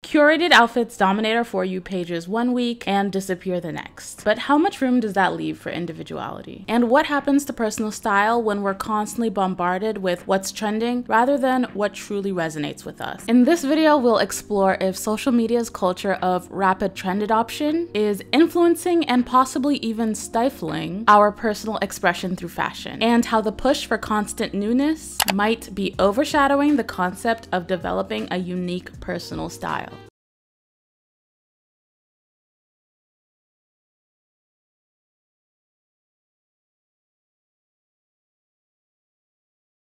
Curated outfits dominate our For You pages one week and disappear the next. But how much room does that leave for individuality? And what happens to personal style when we're constantly bombarded with what's trending rather than what truly resonates with us? In this video, we'll explore if social media's culture of rapid trend adoption is influencing and possibly even stifling our personal expression through fashion, and how the push for constant newness might be overshadowing the concept of developing a unique personal style.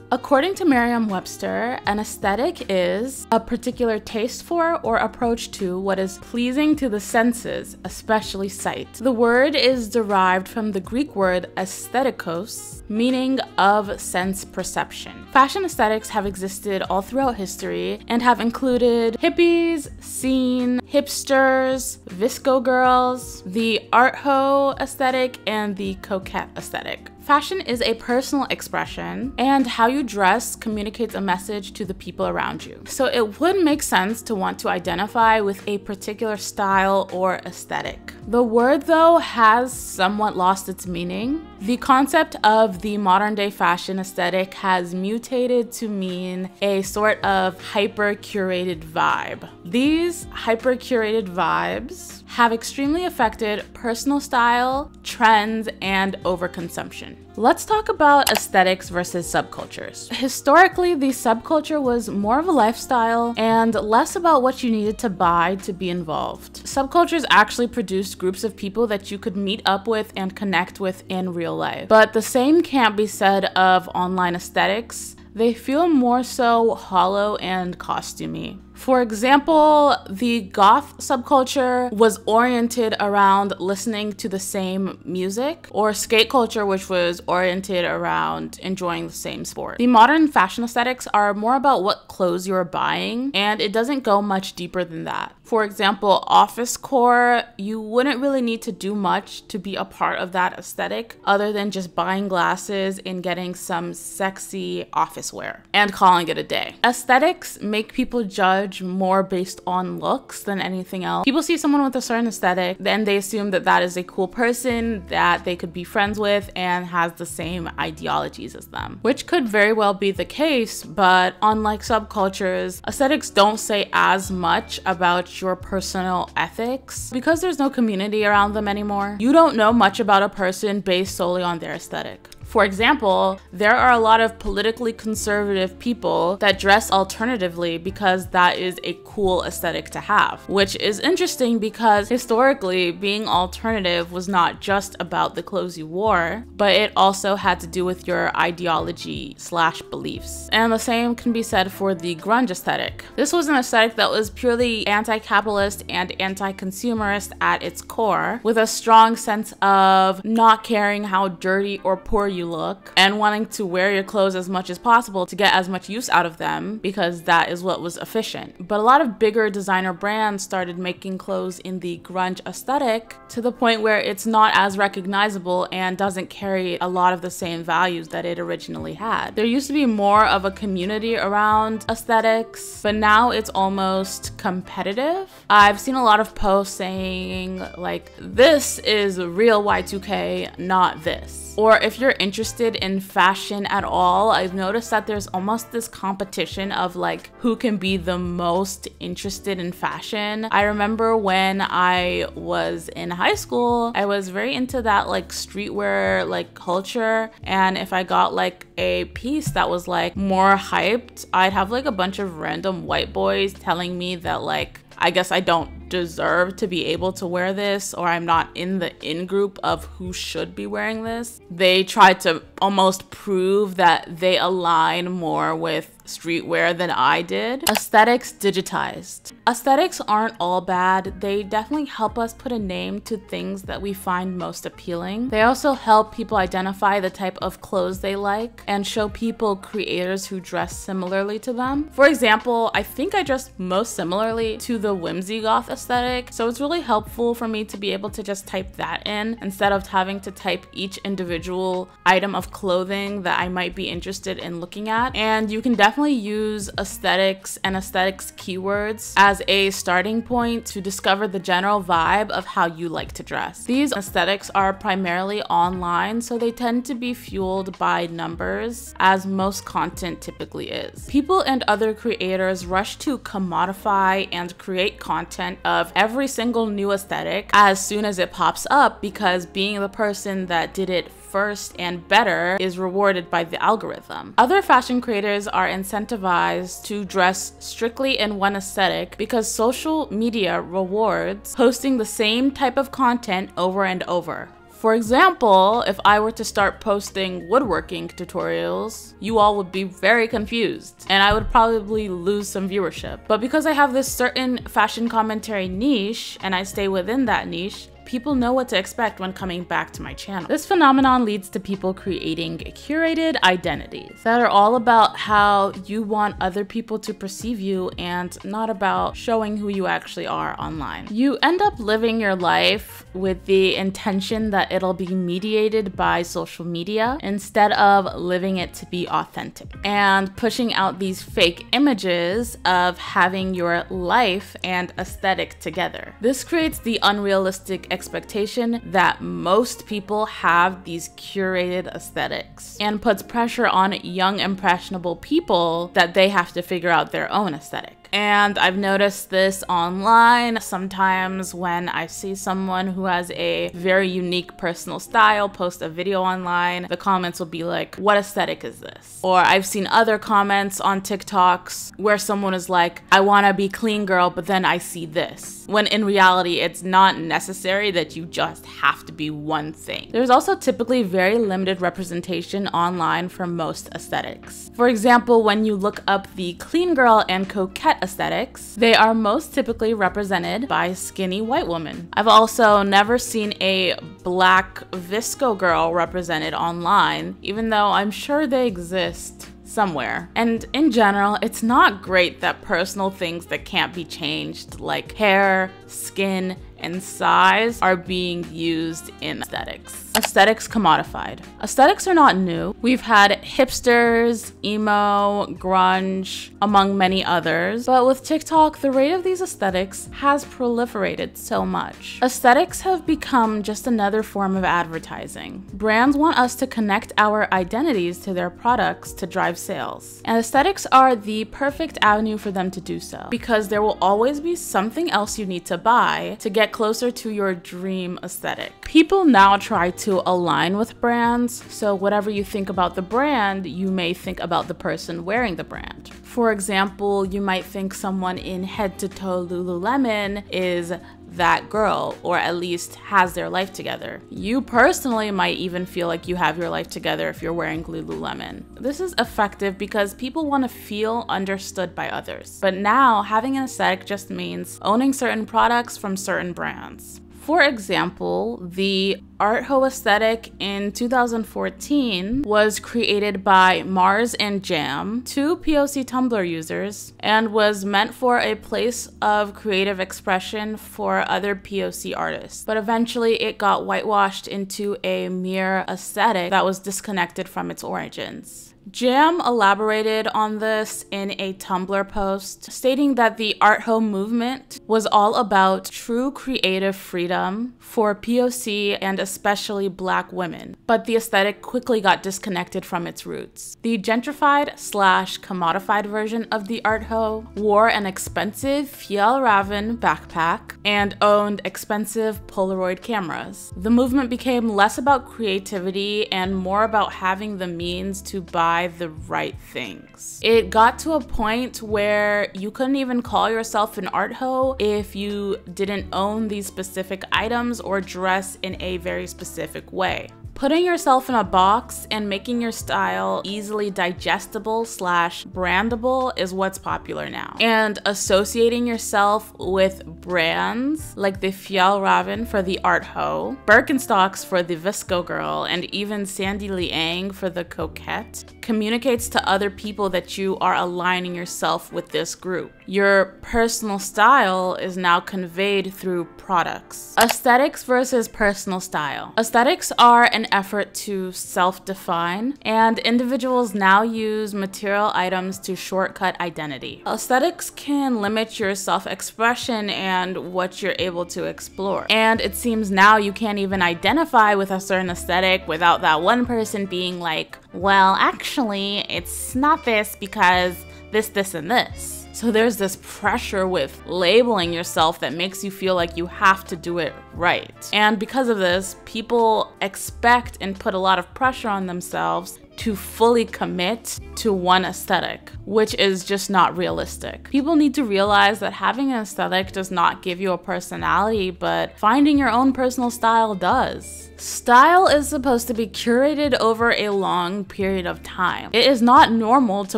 According to Merriam-Webster, an aesthetic is a particular taste for or approach to what is pleasing to the senses, especially sight. The word is derived from the Greek word aesthetikos, meaning of sense perception. Fashion aesthetics have existed all throughout history and have included hippies, scene, hipsters, visco girls, the art hoe aesthetic, and the coquette aesthetic. Fashion is a personal expression, and how you dress communicates a message to the people around you. So it would make sense to want to identify with a particular style or aesthetic. The word, though, has somewhat lost its meaning. The concept of the modern-day fashion aesthetic has mutated to mean a sort of hyper-curated vibe. These hyper-curated vibes have extremely affected personal style, trends, and overconsumption. Let's talk about aesthetics versus subcultures. Historically, the subculture was more of a lifestyle and less about what you needed to buy to be involved. Subcultures actually produced groups of people that you could meet up with and connect with in real life. But the same can't be said of online aesthetics. They feel more so hollow and costumey. For example, the goth subculture was oriented around listening to the same music, or skate culture, which was oriented around enjoying the same sport. The modern fashion aesthetics are more about what clothes you're buying, and it doesn't go much deeper than that. For example, office core, you wouldn't really need to do much to be a part of that aesthetic other than just buying glasses and getting some sexy office wear and calling it a day. Aesthetics make people judge more based on looks than anything else. People see someone with a certain aesthetic, then they assume that that is a cool person that they could be friends with and has the same ideologies as them, which could very well be the case. But unlike subcultures, aesthetics don't say as much about your personal ethics because there's no community around them anymore. You don't know much about a person based solely on their aesthetic. For example, there are a lot of politically conservative people that dress alternatively because that is a cool aesthetic to have, which is interesting because historically being alternative was not just about the clothes you wore, but it also had to do with your ideology/beliefs. And the same can be said for the grunge aesthetic. This was an aesthetic that was purely anti-capitalist and anti-consumerist at its core, with a strong sense of not caring how dirty or poor you look and wanting to wear your clothes as much as possible to get as much use out of them because that is what was efficient. But a lot of bigger designer brands started making clothes in the grunge aesthetic to the point where it's not as recognizable and doesn't carry a lot of the same values that it originally had. There used to be more of a community around aesthetics, but now it's almost competitive. I've seen a lot of posts saying like, this is real Y2K, not this. Or if you're interested in fashion at all, I've noticed that there's almost this competition of like who can be the most interested in fashion. I remember when I was in high school, I was very into that like streetwear like culture, and if I got like a piece that was like more hyped, I'd have like a bunch of random white boys telling me that like I guess I don't deserve to be able to wear this, or I'm not in the in-group of who should be wearing this. They tried to almost prove that they align more with streetwear than I did. Aesthetics digitized. Aesthetics aren't all bad. They definitely help us put a name to things that we find most appealing. They also help people identify the type of clothes they like and show people creators who dress similarly to them. For example, I think I dress most similarly to the whimsy goth aesthetic, so it's really helpful for me to be able to just type that in instead of having to type each individual item of of clothing that I might be interested in looking at. And you can definitely use aesthetics and aesthetics keywords as a starting point to discover the general vibe of how you like to dress. These aesthetics are primarily online, so they tend to be fueled by numbers, as most content typically is. People and other creators rush to commodify and create content of every single new aesthetic as soon as it pops up, because being the person that did it first and better is rewarded by the algorithm. Other fashion creators are incentivized to dress strictly in one aesthetic because social media rewards posting the same type of content over and over. For example, if I were to start posting woodworking tutorials, you all would be very confused and I would probably lose some viewership. But because I have this certain fashion commentary niche and I stay within that niche, people know what to expect when coming back to my channel. This phenomenon leads to people creating curated identities that are all about how you want other people to perceive you and not about showing who you actually are online. You end up living your life with the intention that it'll be mediated by social media instead of living it to be authentic, and pushing out these fake images of having your life and aesthetic together. This creates the unrealistic expectation that most people have these curated aesthetics and puts pressure on young impressionable people that they have to figure out their own aesthetic. And I've noticed this online sometimes when I see someone who has a very unique personal style post a video online, the comments will be like, what aesthetic is this? Or I've seen other comments on TikToks where someone is like, I want to be clean girl, but then I see this. When in reality, it's not necessary that you just have to be one thing. There's also typically very limited representation online for most aesthetics. For example, when you look up the clean girl and coquette aesthetics, they are most typically represented by skinny white women. I've also never seen a black visco girl represented online, even though I'm sure they exist somewhere. And in general, it's not great that personal things that can't be changed, like hair, skin, and size, are being used in aesthetics. Aesthetics commodified. Aesthetics are not new. We've had hipsters, emo, grunge, among many others. But with TikTok, the rate of these aesthetics has proliferated so much. Aesthetics have become just another form of advertising. Brands want us to connect our identities to their products to drive sales. And aesthetics are the perfect avenue for them to do so, because there will always be something else you need to buy to get closer to your dream aesthetic. People now try to align with brands, so whatever you think about the brand, you may think about the person wearing the brand. For example, you might think someone in head-to-toe Lululemon is that girl, or at least has their life together. You personally might even feel like you have your life together if you're wearing Lululemon. This is effective because people want to feel understood by others. But now, having an aesthetic just means owning certain products from certain brands. For example, the Art Ho aesthetic in 2014 was created by Mars and Jam, two POC Tumblr users, and was meant for a place of creative expression for other POC artists. But eventually it got whitewashed into a mere aesthetic that was disconnected from its origins. Jam elaborated on this in a Tumblr post, stating that the Art Ho movement was all about true creative freedom for POC and especially Black women, but the aesthetic quickly got disconnected from its roots. The gentrified/commodified version of the Art Ho wore an expensive Fjällräven backpack and owned expensive Polaroid cameras. The movement became less about creativity and more about having the means to buy the right things. It got to a point where you couldn't even call yourself an art ho if you didn't own these specific items or dress in a very specific way. Putting yourself in a box and making your style easily digestible/brandable is what's popular now. And associating yourself with brands like the Fjällräven for the Art Ho, Birkenstocks for the Visco Girl, and even Sandy Liang for the Coquette communicates to other people that you are aligning yourself with this group. Your personal style is now conveyed through products. Aesthetics versus personal style. Aesthetics are an an effort to self-define, and individuals now use material items to shortcut identity. Aesthetics can limit your self-expression and what you're able to explore. And it seems now you can't even identify with a certain aesthetic without that one person being like, well, actually, it's not this because this, and this. So there's this pressure with labeling yourself that makes you feel like you have to do it right. And because of this, people expect and put a lot of pressure on themselves to fully commit to one aesthetic, which is just not realistic. People need to realize that having an aesthetic does not give you a personality, but finding your own personal style does. Style is supposed to be curated over a long period of time. It is not normal to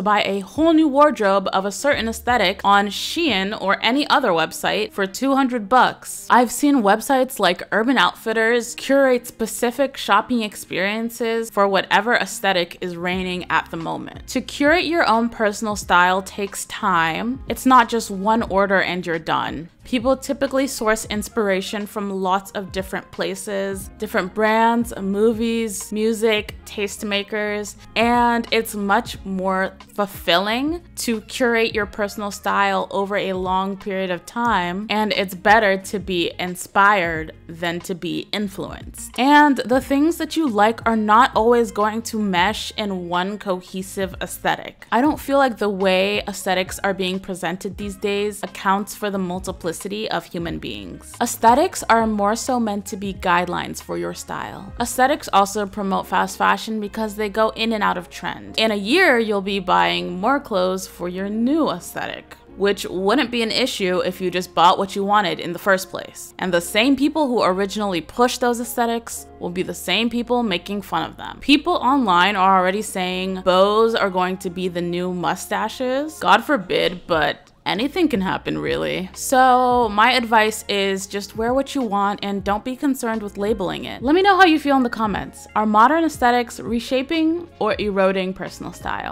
buy a whole new wardrobe of a certain aesthetic on Shein or any other website for 200 bucks. I've seen websites like Urban Outfitters curate specific shopping experiences for whatever aesthetic is reigning at the moment. To curate your own personal style takes time. It's not just one order and you're done. People typically source inspiration from lots of different places, different brands, movies, music, tastemakers, and it's much more fulfilling to curate your personal style over a long period of time, and it's better to be inspired than to be influenced. And the things that you like are not always going to mesh in one cohesive aesthetic. I don't feel like the way aesthetics are being presented these days accounts for the multiplicity of human beings. Aesthetics are more so meant to be guidelines for your style. Aesthetics also promote fast fashion because they go in and out of trend. In a year, you'll be buying more clothes for your new aesthetic, which wouldn't be an issue if you just bought what you wanted in the first place. And the same people who originally pushed those aesthetics will be the same people making fun of them. People online are already saying bows are going to be the new mustaches. God forbid, but anything can happen, really. So my advice is just wear what you want and don't be concerned with labeling it. Let me know how you feel in the comments. Are modern aesthetics reshaping or eroding personal style?